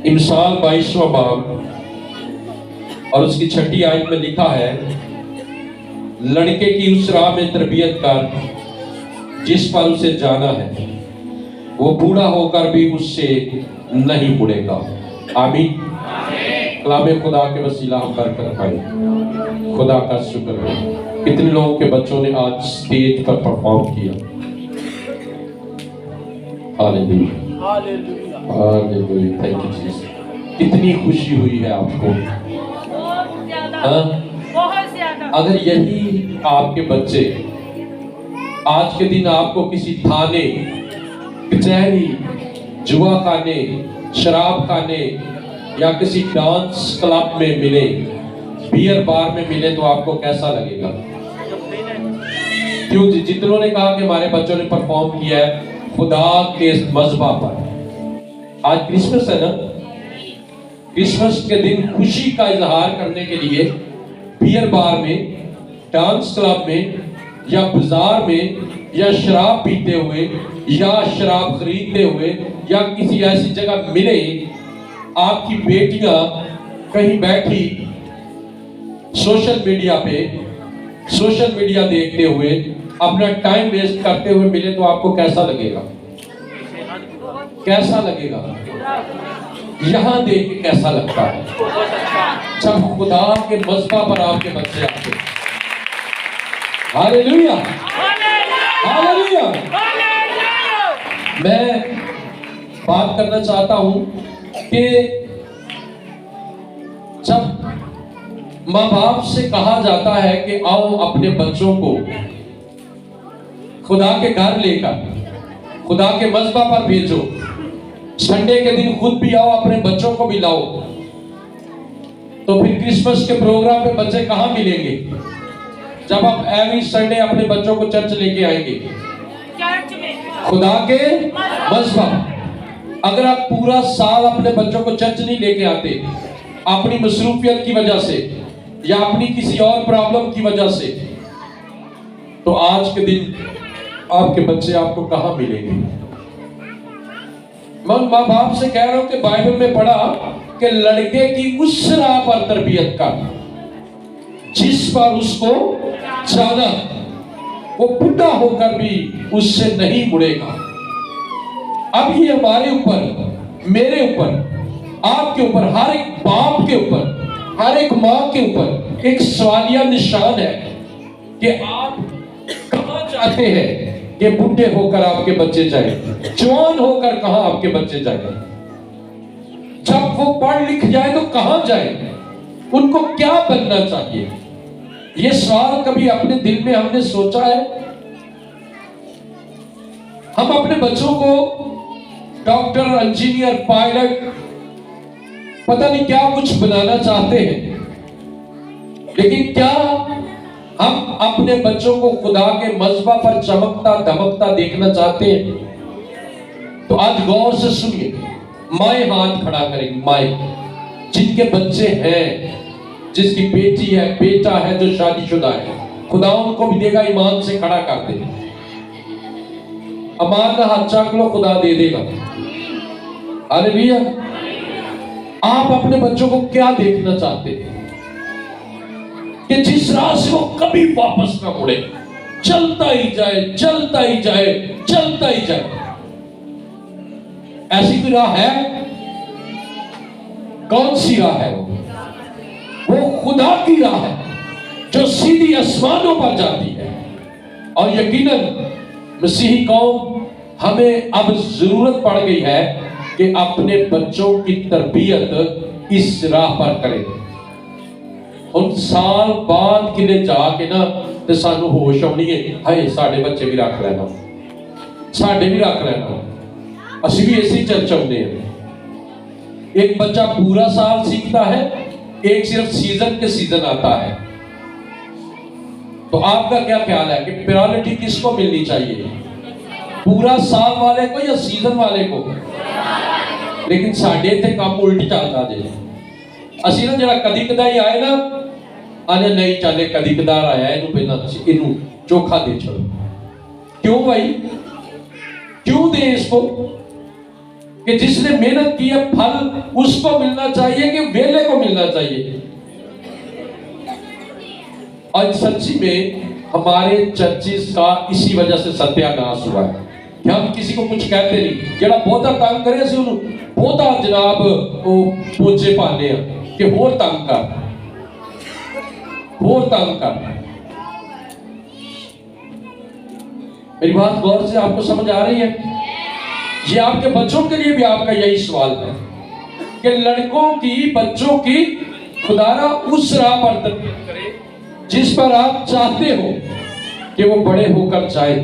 इमसाल 22वां बाब और उसकी 6ठी आयत में लिखा है, लड़के की उस राह में तरबियत कर जिस पर उसे जाना है, वो बूढ़ा होकर भी उससे नहीं मुड़ेगा। आमीन। कलाम खुदा के वसीला हम बरकत पाए। खुदा का शुक्र है, कितने लोगों के बच्चों ने आज स्टेज पर परफॉर्म किया। Hallelujah, hallelujah, thank you Jesus. कितनी खुशी हुई है आपको। बहुत ज्यादा। अगर यही आपके बच्चे आज के दिन आपको किसी थाने, कचहरी, जुआ खाने, शराब खाने या किसी डांस क्लब में मिले, बियर बार में मिले, तो आपको कैसा लगेगा? क्यों? जितनों ने कहा कि हमारे बच्चों ने परफॉर्म किया है खुदा के मज़बा पर। आज क्रिसमस है ना, क्रिसमस के दिन खुशी का इजहार करने के लिए बियर बार में, डांस क्लब में या बाजार में या शराब पीते हुए या शराब खरीदते हुए या किसी ऐसी जगह मिले, आपकी बेटियां कहीं बैठी सोशल मीडिया देखते हुए अपना टाइम वेस्ट करते हुए मिले, तो आपको कैसा लगेगा? कैसा लगेगा? यहां देख के कैसा लगता है जब खुदा के मज़बा पर आपके बच्चे आते हैं। Hallelujah, hallelujah. मैं बात करना चाहता हूं कि जब माँ बाप से कहा जाता है कि आओ अपने बच्चों को खुदा के घर लेकर खुदा के मज़बा पर भेजो, संडे के दिन खुद भी आओ, अपने बच्चों को भी लाओ, तो फिर क्रिसमस के प्रोग्राम पे बच्चे कहां मिलेंगे? जब आप एवरी संडे अपने बच्चों को चर्च लेके आएंगे, चर्च में खुदा के मज़बा। अगर आप पूरा साल अपने बच्चों को चर्च नहीं लेके आते, अपनी मसरूफियत की वजह से या अपनी किसी और प्रॉब्लम की वजह से, तो आज के दिन आपके बच्चे आपको कहां मिलेंगे? मैं माँ बाप से कह रहा हूं कि बाइबल में पढ़ा कि लड़के की उस राह पर तरबियत कर जिस पर उसको जाना, वो बुढ़ा होकर भी उससे नहीं मुड़ेगा। अब ये हमारे ऊपर, मेरे ऊपर, आपके ऊपर, हर एक बाप के ऊपर, हर एक माँ के ऊपर एक सवालिया निशान है कि आप कहां चाहते हैं कि बूढ़े होकर आपके बच्चे जाए, जवान होकर कहां आपके बच्चे जाए, जब वो पढ़ लिख जाए तो कहां जाए, उनको क्या बनना चाहिए? ये सवाल कभी अपने दिल में हमने सोचा है? हम अपने बच्चों को डॉक्टर, इंजीनियर, पायलट, पता नहीं क्या कुछ बनाना चाहते हैं, लेकिन क्या हम अपने बच्चों को खुदा के मज़बा पर चमकता धमकता देखना चाहते हैं? तो आज गौर से सुनिए, माएं हाथ खड़ा करेंगी, माएं जिनके बच्चे हैं, जिसकी बेटी है, बेटा है, जो शादीशुदा है, खुदा उनको भी देगा। ईमान से खड़ा कर दे, अमान का हाथ चाक लो, खुदा दे देगा। हालेलुया। आप अपने बच्चों को क्या देखना चाहते हैं कि जिस राह से वो कभी वापस ना मुड़े, चलता ही जाए, चलता ही जाए, चलता ही जाए? ऐसी कोई राह है? कौन सी राह है? वो खुदा की राह है जो सीधी आसमानों पर जाती है। और यकीनन मसीही कौम, हमें अब जरूरत पड़ गई है कि अपने बच्चों की तरबियत इस राह पर करें। उन साल बाद किले जाके ना ते सानू होश आउणी है, हाय साडे बच्चे भी रख लेना, साडे भी रख लेना, असीं भी इसी चर्च आउंदे हैं। एक बच्चा पूरा साल सीखता है, एक सिर्फ सीजन के सीजन आता है। तो आपका क्या ख्याल है कि प्रायोरिटी किसको मिलनी चाहिए? पूरा साल वाले को या सीजन वाले को? लेकिन साडे इत्थे काम उल्ट चलदा जे। असीं ना जिहड़ा कदी कदाई आए ना, आने नहीं चले, कदी कदार आया, इनू पहला इनू चोखा दे छोड़ो। क्यों भाई, क्यों दे इसको? कि जिसने मेहनत की है फल उसको मिलना चाहिए कि वेले को मिलना चाहिए। आज सच्ची में हमारे चर्चिस का इसी वजह से सत्यानाश हुआ है कि हम किसी को कुछ कहते नहीं। जरा बहुता तंग करे से बहुता जनाब वो पोचे पाने कि होर तंग कर, होर तंग कर। मेरी बात गौर से आपको समझ आ रही है? ये आपके बच्चों के लिए भी आपका यही सवाल है कि लड़कों की बच्चों की खुदारा उस राह पर तरबियत करे जिस पर आप चाहते हो कि वो बड़े होकर जाए।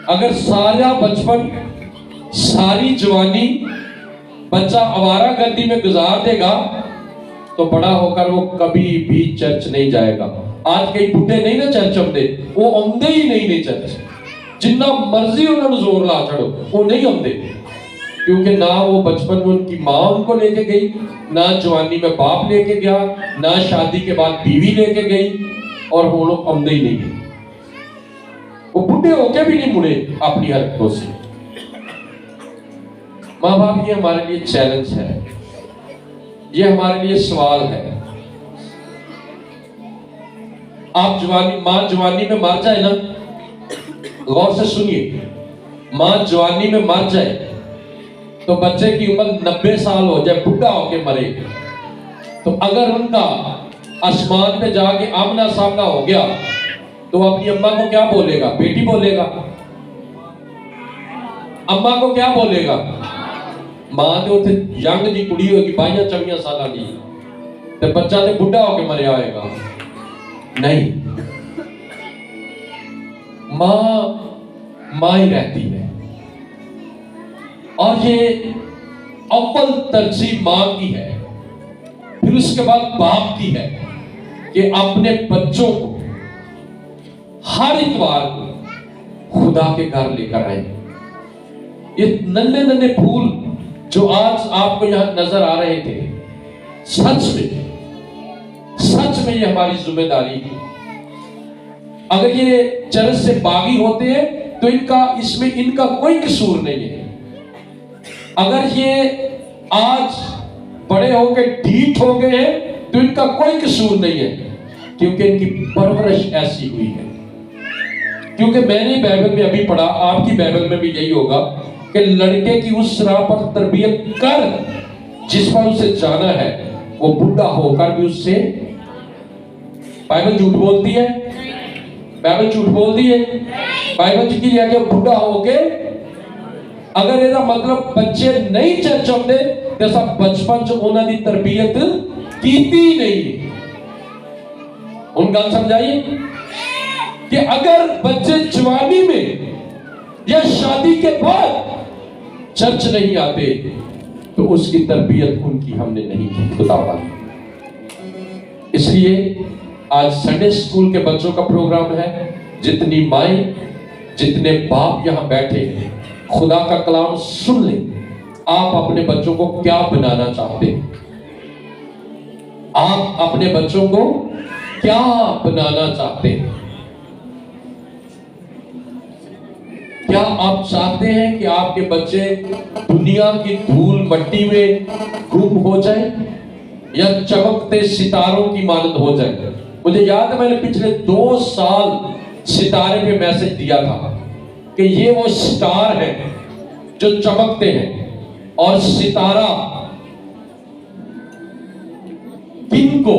अगर सारा बचपन सारी जवानी बच्चा आवारागर्दी में गुजार देगा तो बड़ा होकर वो कभी भी चर्च नहीं जाएगा। आज कई बुढ़े नहीं ना चर्च आते, वो आते ही नहीं चर्च, जिन्ना मर्जी उन्होंने जोर ला छड़ो वो नहीं आते, क्योंकि ना वो बचपन में उनकी माँ उनको लेके गई, ना जवानी में बाप लेके गया, ना शादी के बाद बीवी लेके गई, और वो लोग आते ही नहीं। वो बुढ़े होके भी नहीं मुड़े अपनी हरकतों से। माँ बाप, ये हमारे लिए चैलेंज है, ये हमारे लिए सवाल है। आप माँ जवानी में मर जाए ना, गौर से सुनिए, माँ जवानी में मर जाए तो बच्चे की उम्र 90 साल हो जाए, बुढ़ा होके मरे, तो अगर उनका आसमान पे जाके आमना सामना हो गया तो अपनी अम्मा को क्या बोलेगा? बेटी बोलेगा। अम्मा को क्या बोलेगा? मां तो उथे यंग जी कुड़ी होगी 22-24 साल की, तो बच्चा तो बुढ़ा होके मरिया होएगा। नहीं, मां ही रहती है। और ये अव्वल तरजीह मां की है, फिर उसके बाद बाप की है कि अपने बच्चों को हर इतवार खुदा के घर लेकर आए। ये नन्हे नन्हे फूल जो आज आपको यहां नजर आ रहे थे, सच में ये हमारी जिम्मेदारी है। अगर ये चरस से बागी होते हैं तो इनका कोई कसूर नहीं है। अगर ये आज बड़े होकर ढीठ हो गए हैं तो इनका कोई कसूर नहीं है, क्योंकि इनकी परवरिश ऐसी हुई है। क्योंकि मैंने बाइबल में अभी पढ़ा, आपकी बाइबल में भी यही होगा कि लड़के की उस राह पर तरबियत कर जिस पर उसे जाना है, वो बुढ़ा होकर भी उससे। बाइबल झूठ बोलती है? बाइबल झूठ बोलती है? बाइबल जी की आगे बुढ़ा होके, अगर ਇਹਦਾ मतलब बच्चे नहीं चर्च आते तो सब बचपन च ਉਹਨਾਂ ਦੀ तरबियत ਕੀਤੀ नहीं। उन गल समझाइए कि अगर बच्चे जवानी में या शादी के बाद चर्च नहीं आते तो उसकी तरबियत उनकी हमने नहीं की, खुदा। इसलिए आज संडे स्कूल के बच्चों का प्रोग्राम है। जितनी माएं जितने बाप यहां बैठे हैं, खुदा का कलाम सुन ले। आप अपने बच्चों को क्या बनाना चाहते हैं? आप अपने बच्चों को क्या बनाना चाहते हैं? क्या आप चाहते हैं कि आपके बच्चे दुनिया की धूल मट्टी में गुम हो जाए या चमकते सितारों की मानद हो जाए? मुझे याद है मैंने पिछले 2 साल सितारे पे मैसेज दिया था कि ये वो स्टार है जो चमकते हैं, और सितारा किनको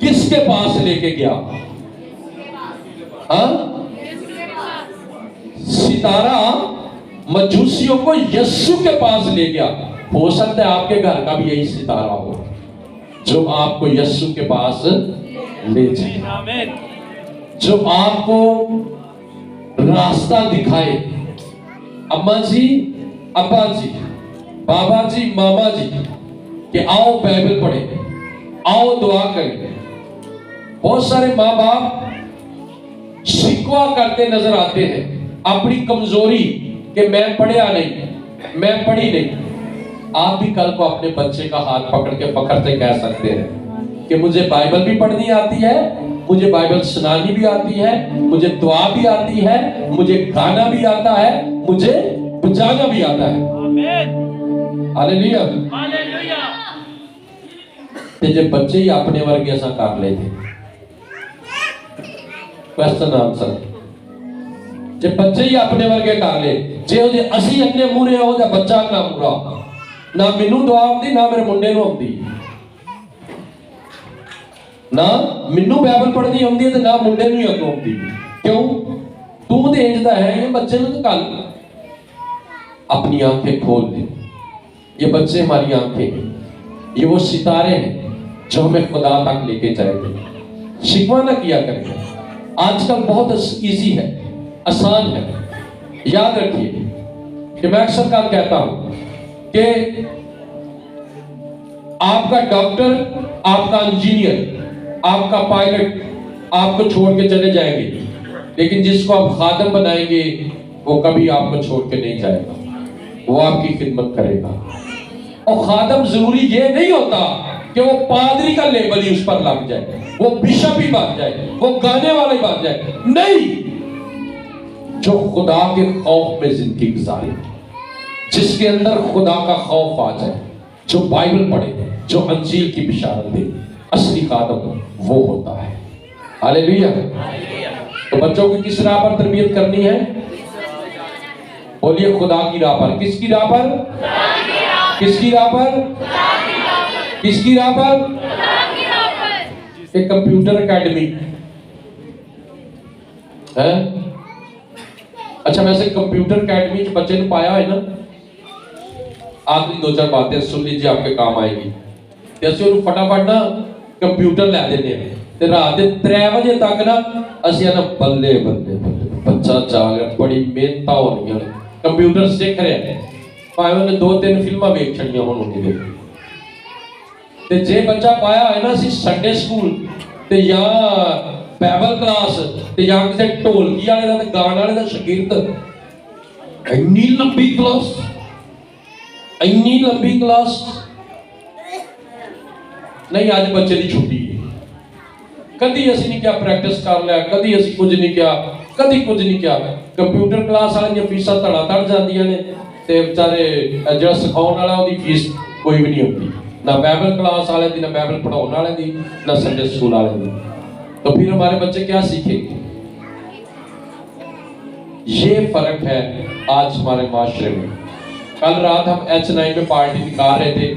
किसके पास लेके गया? हाँ, सितारा मजूसियों को यीशु के पास ले गया। हो सकता है आपके घर का भी यही सितारा हो जो आपको यीशु के पास ले जाए, जो आपको रास्ता दिखाए। अम्मा जी, अब्बा जी, बाबा जी, मामा जी कि आओ बाइबल पढ़े, आओ दुआ करें। बहुत सारे माँ बाप शिकवा करते नजर आते हैं अपनी कमजोरी कि मैं पढ़ा नहीं, मैं पढ़ी नहीं। आप भी कल को अपने बच्चे का हाथ पकड़ के फखर से कह सकते हैं कि मुझे बाइबल भी पढ़नी आती है, मुझे बाइबल सुनानी भी आती है, मुझे दुआ भी आती है, मुझे गाना भी आता है, मुझे बजाना भी आता है। आमीन हालेलुया। हालेलुया ते जे बच्चे ही अपने वर्गे असा कर लेते, क्वेश्चन आंसर, जे बच्चे ही अपने वर्गे कर ले, जे ਉਹਦੇ ਅਸੀਂ ਇੰਨੇ ਮੂਰੇ ਆ ਉਹਦਾ ਬੱਚਾ ਨਾ ਮੂਰਾ, ਨਾ ਮੈਨੂੰ ਦੁਆ ਆਉਂਦੀ ਨਾ ਮੇਰੇ ਮੁੰਡੇ ਨੂੰ ਆਉਂਦੀ, ਨਾ ਮੈਨੂੰ ਬਾਈਬਲ ਪੜ੍ਹਨੀ ਆਉਂਦੀ ਤੇ ਨਾ ਮੁੰਡੇ ਨੂੰ ਹੀ ਆਉਂਦੀ। क्यों? तू तो इंज दा है, ये बच्चे ने तो कल अपनी आंखें खोल दे। ये बच्चे हमारी आंखें, ये वो सितारे हैं जो हमें खुदा तक लेके जाएंगे। शिकवा ना किया करेंगे। आजकल बहुत इजी है, आसान है। याद रखिए कि मैं अक्सर का कहता हूं कि आपका डॉक्टर, आपका इंजीनियर, आपका पायलट आपको छोड़ के चले जाएंगे, लेकिन जिसको आप खादम बनाएंगे वो कभी आपको छोड़ के नहीं जाएगा, वो आपकी खिदमत करेगा। और खादम जरूरी ये नहीं होता कि वो पादरी का लेबल ही उस पर लग जाए, वो बिशप ही बन जाए, वो गाने वाले बन जाए, नहीं। जो खुदा के खौफ में जिंदगी गुजारे, जिसके अंदर खुदा का खौफ आ जाए, जो बाइबल पढ़े, जो अंजील की बिशारत दे, असली खादम वो होता है। हालेलुया। तो बच्चों की किस राह पर तरबियत करनी है? बोलिए खुदा की राह पर। किसकी राह पर? किसकी राह पर? किसकी राह पर? एक कंप्यूटर एकेडमी है। अच्छा, वैसे कंप्यूटर एकेडमी च बच्चे ने पाया है ना, आखिरी 2-4 बातें सुन लीजिए, आपके काम आएगी। जैसे उन्हें फटाफट ना कंप्यूटर लै देने हैं ते रात के 3 बजे तक ना ਅਸੀਂ ਨਾ ਬੱਲੇ ਬੱਲੇ ਬੱਲੇ ਬੱਚਾ ਜਾਗ ਰਿਹਾ, ਬੜੀ ਮਿਹਨਤਾਂ ਹੋ ਰਹੀਆਂ, ਕੰਪਿਊਟਰ ਸਿੱਖ ਰਿਹਾ, ਭਾਵੇਂ ਉਹਨੇ 2-3 ਫਿਲਮਾਂ ਵੇਖ ਛੜੀਆਂ ਹੁਣ ਉਹਨੇ ਦੇ। ਤੇ ਜੇ ਬੱਚਾ ਪਾਇਆ ਹੋਇਆ ਨਾ ਅਸੀਂ ਸੰਡੇ ਸਕੂਲ ਤੇ ਜਾਂ ਬਾਈਬਲ ਕਲਾਸ ਤੇ ਜਾਂ ਕਿਸੇ ਢੋਲਕੀ ਵਾਲੇ ਦਾ ਤੇ ਗਾਣ ਵਾਲੇ ਦਾ ਸ਼ਾਗਿਰਦ, ਇੰਨੀ ਲੰਬੀ ਕਲਾਸ, ਇੰਨੀ ਲੰਬੀ ਕਲਾਸ ਨਹੀਂ। ਅੱਜ ਬੱਚੇ ਦੀ ਛੁੱਟੀ ਹੈ, कदी असी नहीं क्या प्रैक्टिस कर लिया, कदी असी कुछ नहीं किया, कदी कुछ नहीं किया। कंप्यूटर क्लास वाले दी फीसां धड़ाधड़ जांदियां ने ते बेचारे जिहड़ा सिखाउण वाला ओहदी फीस कोई भी नहीं होती, ना बाइबल क्लास वाले दी, ना बाइबल पढ़ाउण वाले दी, ना संडे स्कूल वाले दी। तो फिर हमारे बच्चे क्या सीखेंगे? ये फर्क है आज हमारे माशरे में। कल रात हम H9 में पार्टी निकाल रहे थे,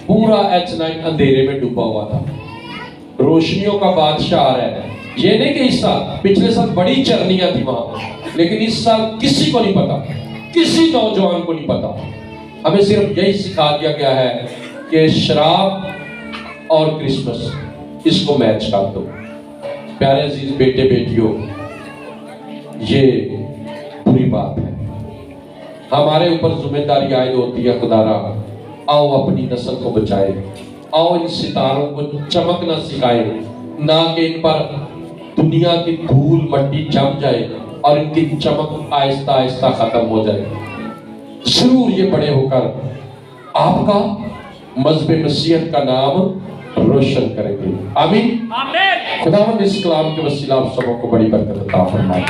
पूरा H9 अंधेरे में डूबा हुआ था, रोशनियों का बादशाह आ रहा है। ये नहीं कि इस साल, पिछले साल बड़ी चरनियां थी वहां, लेकिन इस साल किसी को नहीं पता, किसी नौजवान को नहीं पता। हमें सिर्फ यही सिखा दिया गया है कि शराब और क्रिसमस इसको मैच कर दो। प्यारे अजीज बेटे बेटियों, ये बुरी बात है। हमारे ऊपर जिम्मेदारी आयद होती है, खुदारा आओ अपनी नस्ल को बचाए, आओ इन सितारों को चमकना सिखाए, ना कि इन पर दुनिया की धूल मट्टी जम जाए और इनकी चमक आहिस्ता आहिस्ता खत्म हो जाए। जरूर ये बड़े होकर आपका मज़हब मसीहत का नाम रोशन करेंगे। आमीन। खुदावंद इस कलाम के वसीला आप सबों को बड़ी बरकत अता फरमाए।